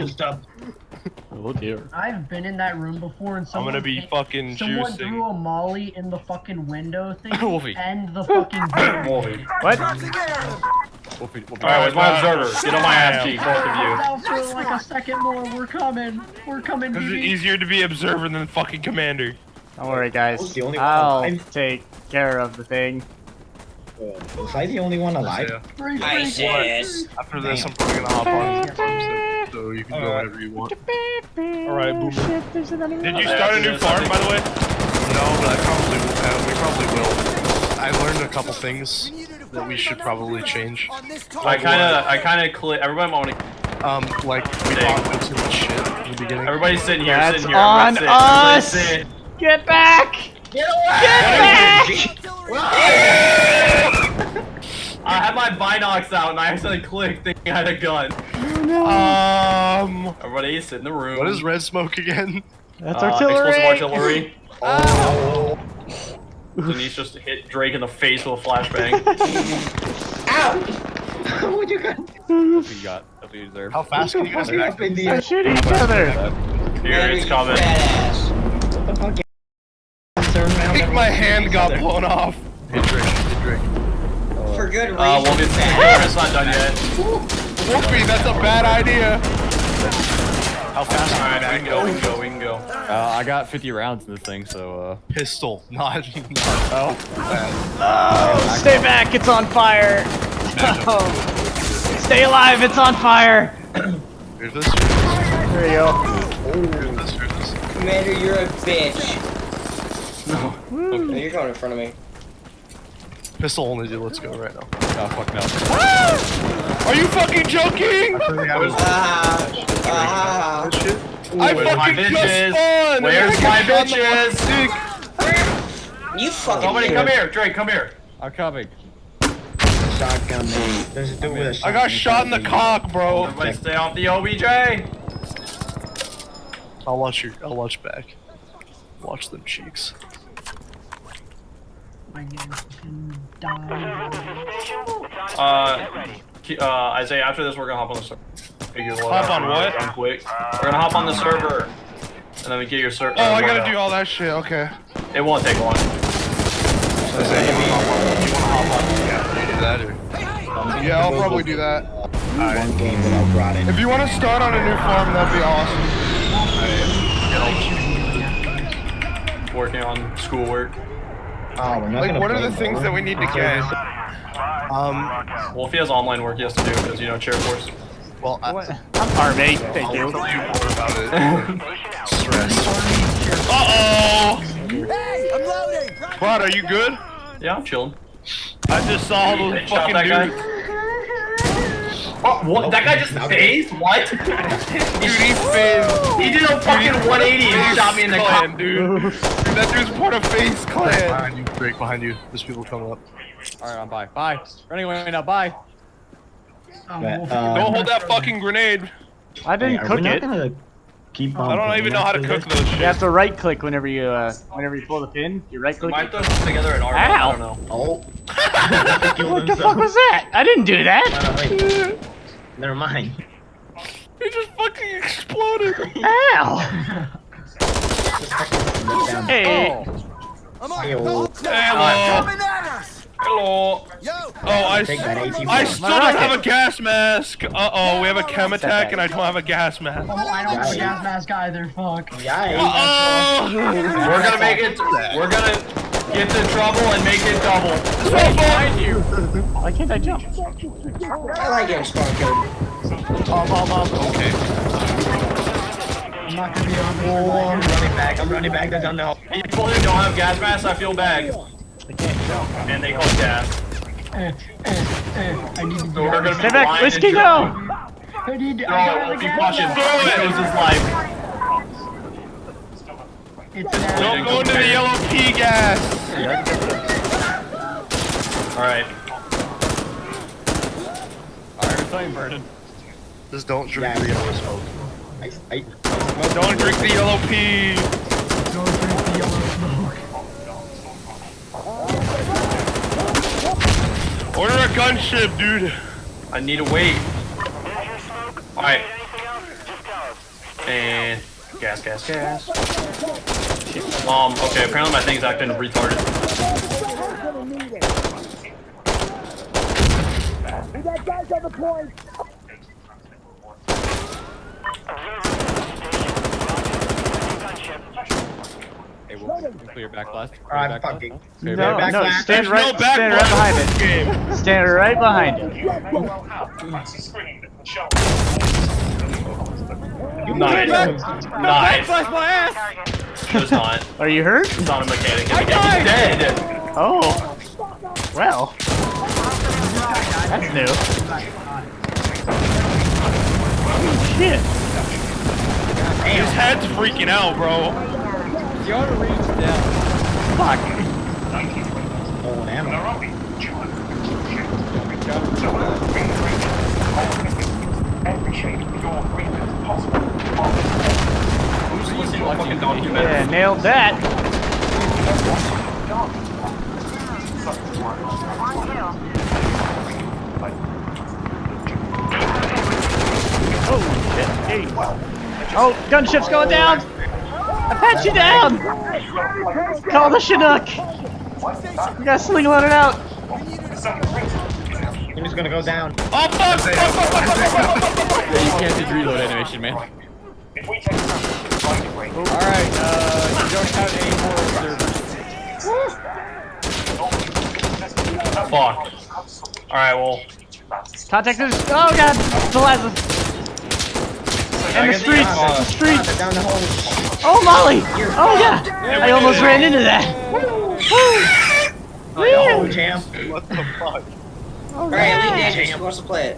juiced up. Oh dear. I've been in that room before and I'm gonna be fucking someone juicing. threw a molly in the fucking window thing Wolfie. and the fucking Wolfie. What? Alright, where's my observer? Get on my ass cheek, both of you. out for like a second more. We're coming. We're coming, Because it's BB. easier to be observer than fucking commander. Don't worry, guys. was the only one I'll alive. take care of the thing. Was I the only one alive? After this, I'm probably gonna hop on, so you can go whenever you want. Alright, Boomer. Did you start a new farm, by the way? No, but we probably will. I learned a couple things that we should probably change. I kinda click. Everybody want to. Like we bought way too much shit in the beginning. Everybody's sitting here. That's Sitting here. on Everybody's us! sitting. Get back! Get away! Get back! I had my binocs out and I accidentally clicked thinking I had a gun. Everybody sit in the room. What is red smoke again? That's artillery! Explosive artillery. Denise just hit Drake in the face with a flashbang. Ow! What you got? You got what you deserve. How fast can you guys Fucking up in the They're air. shooting each other! Here, it's coming. What the fuck? Turn I around. think my hand got blown off. Hit Drake. For good reason. Well, it's not done yet. Wolfie, that's a bad idea. How fast Alright, we can go. I got 50 rounds in this thing, so Pistol, not Oh. Stay back, it's on fire! Oh. Stay alive, it's on fire! Here's this. There you go. Here's this. Commander, you're a bitch. No, you're going in front of me. Pistol only do. Let's go right now. Oh, fuck no. Are you fucking joking? I Where's my fucking bitches? just spawned! Where's I my got shot in the bitches? You fucking Somebody bitch. come here, Drake, come here. I'm coming. Shotgun, man. There's a dude with a shotgun. I got shot in the cock, bro. Everybody stay off the OBJ. I'll watch back. Watch them cheeks. My name fucking died. Isaiah, after this, we're gonna hop on the server. Hop on what? Quick. We're gonna hop on the server. And then we get your server. Oh, I gotta do all that shit, okay. It won't take long. Isaiah, you wanna hop on? Yeah, you do that or? Yeah, I'll probably do that. One game without rotting. If you want to start on a new farm, that'd be awesome. Working on schoolwork. Oh, we're not Like, gonna what are play the things more. that we need to get? Well, if he has online work, he has to do because, you know, chair force. Well, I'm army, thank you. I'll tell you more about it. Stress. Uh-oh! Bud, are you good? Yeah, I'm chilling. I just saw those They shot fucking that guy. dudes. Oh, what? That guy just phased? What? Dude, he phased. He did a fucking 180 and shot me in the Clan, cock. dude. Dude, that dude's part of FaZe Clan. Behind you, Drake, behind you. There's people coming up. Alright, I'm bye. Bye. Running away now, bye. Don't hold that fucking grenade. I didn't Hey, are cook we not it. gonna keep on I don't playing even know how to after cook this? those You shit. have to right click whenever you pull the pin. You right We click. might throw this together in our I don't know. Oh. What the fuck was that? I didn't do that. Wait. Never mind. He just fucking exploded. Ow. Hey. Hey, Hello. Hello. Oh, I Take that AT. still don't have a gas mask. Uh-oh, we have a chem attack and I don't have a gas mask. Oh, I don't have a gas mask either. Fuck. Uh-oh. We're gonna make it. We're gonna get in trouble and make it double. Behind you. Why can't I jump? I like getting spawn killed. Okay. I'm not gonna be able to. I'm running back. I'm running back. That's no. People who don't have gas masks, I feel bad. I can't jump. And they call gas. I need to So we're gonna be Stay back, blind Whiskey, and go! jumping. I need to. No, we'll be watching. It was his life. It's Don't go into the yellow pea gas. Alright. Alright, flame burning. Just don't drink the yellow smoke. Don't drink the yellow pea. Don't drink the yellow smoke. Order a gunship, dude. I need to wait. Alright. And gas. Okay, apparently my thing's acting retarded. Hey, we'll clear back left. Alright, fucking. No, back no, left. stand right behind it. Stand right behind it. Nice. my ass! It's not. Are you hurt? It's not a mechanic. He's dead. Oh. Well. That's new. Holy shit. His head's freaking out, bro. You ought to reach down. Fuck. Oh, ammo. Who's listening to a fucking documentary? Yeah, nailed that. Oh shit. Hey. Oh, gunship's going down. I pat you down. Call the Chinook. We got sling loaded out. I'm just gonna go down. Oh, fuck! Yeah, you can't do reload animation, man. Alright, you don't have any more observers. Fuck. Alright, well. Contact this. Oh god. Plasma. In the streets. The streets. Down the hole. Oh Molly. Oh yeah. I almost ran into that. Oh, jam. What the fuck? Alright, Elite Dangerous, who wants to play it?